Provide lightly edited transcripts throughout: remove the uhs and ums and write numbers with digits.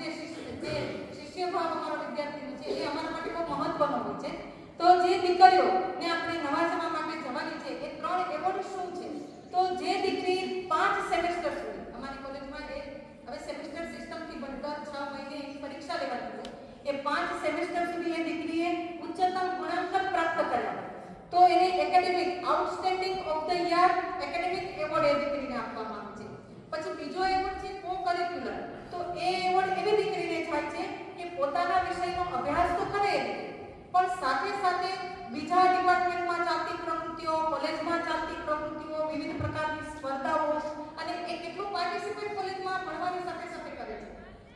જે શિષ્યભાવ અમારા વિદ્યાર્થીઓ છે એ અમારા માટે બહુ મહત્વનો હોય છે. તો જે દીકરીઓને આપણે નવાજવા માટે જવાની છે એ 3 એવોર્ડ શું છે? તો જે દીકરી 5 સેમેસ્ટર સુધી અમારી કોલેજમાં હવે સેમેસ્ટર સિસ્ટમથી ભણતર 6 મહિને એની પરીક્ષા લેવાની હોય, એ 5 સેમેસ્ટર સુધી એ દીકરીએ ઉચ્ચતમ ગુણાંકન પ્રાપ્ત કર્યા તો એને academic outstanding of the year academic award એ દીકરીને આપવામાં આવે છે. પછી બીજો એવોર્ડ છે કો-કરિક્યુલર. તો એ એવોર્ડ એવી દીકરીને થાય છે કે પોતાના વિષયનો અભ્યાસ તો કરે પણ સાથે સાથે બીજા ડિપાર્ટમેન્ટમાં ચાલતી પ્રવૃત્તિઓ, કોલેજમાં ચાલતી પ્રવૃત્તિઓ, વિવિધ પ્રકારની સ્પર્ધાઓ અને એ કેટલું પાર્ટિસિપેટ કોલેજમાં ભણવાની સાથે સાથે કરે છે.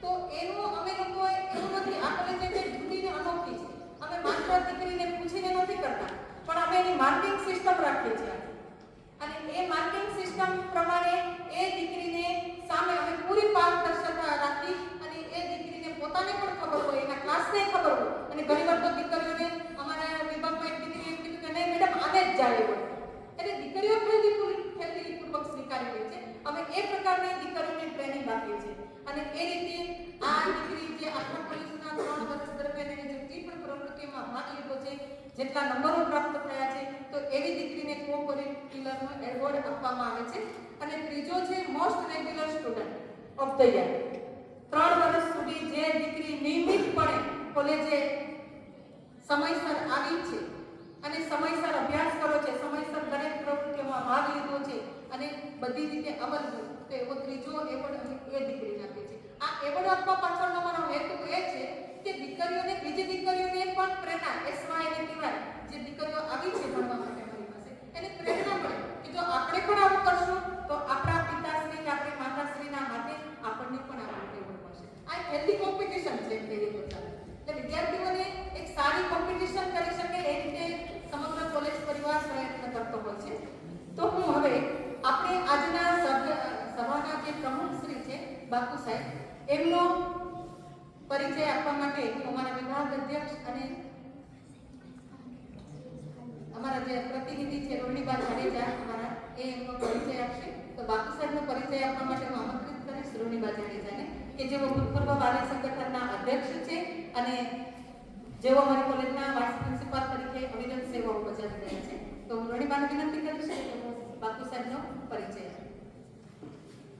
તો એનું અમે લોકોએ એવું નથી, આ કોલેજે જે ડ્યુટીને અનોખી છે. અમે માત્ર દીકરીને પૂછીને નથી કરતા પણ અમે એની માર્કિંગ સિસ્ટમ રાખીએ છીએ અને એ માર્કિંગ સિસ્ટમ પ્રમાણે એ દીકરીને સામે અમે પૂરી પારદર્શકતા રાખી અને એ દીકરીને પોતાને પણ ખબર હોય, એના ક્લાસને ખબર હોય. અને ઘણી વાર તો દીકરીઓને અમારા વિભાગમાં એક દીકરી એમ કીધું કે નહીં મેડમ આને જ જાય હોય, એટલે દીકરીઓ ખેલદિલીપૂર્વક સ્વીકારી લે છે. અમે એ પ્રકારની દીકરીઓને ટ્રેનિંગ આપીએ છીએ અને એ રીતે આ દીકરી જે આખા કોલેજના 3 વર્ષ દરમિયાન એને જેટલી પણ પ્રવૃત્તિઓમાં ભાગ લીધો છે, જેટલા નંબરો પ્રાપ્ત થયા છે, તો એવી દીકરીને કો-કરિક્યુલરનો એવોર્ડ આપવામાં આવે છે. અને ત્રીજો છે most regular student of the year. 3 વર્ષ સુધી જે દીકરી નિયમિતપણે કોલેજે સમયસર આવી છે અને સમયસર અભ્યાસ કર્યો છે, સમયસર દરેક પ્રવૃત્તિઓમાં ભાગ લીધો છે અને બધી રીતે અવ્વલ હોય, તો એવો ત્રીજો એવોર્ડ અમે એ દીકરીને આપીએ છીએ. આ એવોર્ડ આપવા પાછળનો અમારો હેતુ એ છે કે દીકરીઓને, બીજી દીકરીઓને પણ પ્રેરણા, એસવાય અને ટીવાય જે દીકરીઓ આવી છે ભણવા માટે અમારી પાસે, એને પ્રેરણા મળે કે જો આપણે પણ આવું કરશું તો આપણા પિતાશ્રી કે આપણી માતાશ્રીના માટે આપણને પણ આવું એવોર્ડ મળશે. આ એક હેલ્ધી કોમ્પિટિશન છે એ રીતે ચાલે. એટલે વિદ્યાર્થીઓને એક સારી કોમ્પિટિશન કરી શકે એ રીતે સમગ્ર કોલેજ પરિવાર પ્રયત્ન કરતો હોય છે. તો હું હવે આપણે આજના સભાના જે પ્રમુખશ્રી છે બાપુ સાહેબ, એમનો પરિચય આપવા માટે હું અમારા વિભાગ અધ્યક્ષ અને અમારા જે પ્રતિનિધિ છે રોહિણીબા જાડેજા અમારા, એ એમનો પરિચય આપશે. તો બાપુ સાહેબનો પરિચય આપવા માટે હું આમંત્રિત કરીશ રોહિણીબા જાડેજાને કે જેઓ ભૂતપૂર્વ વાલી સંગઠનના અધ્યક્ષ છે અને જેઓ અમારી કોલેજના વાઇસ પ્રિન્સિપાલ તરીકે અવિરત સેવાઓ બજાવી રહ્યા છે. તો હું રોહિણીબાને વિનંતી કરીશ કે બાપુ સાહેબનો પરિચય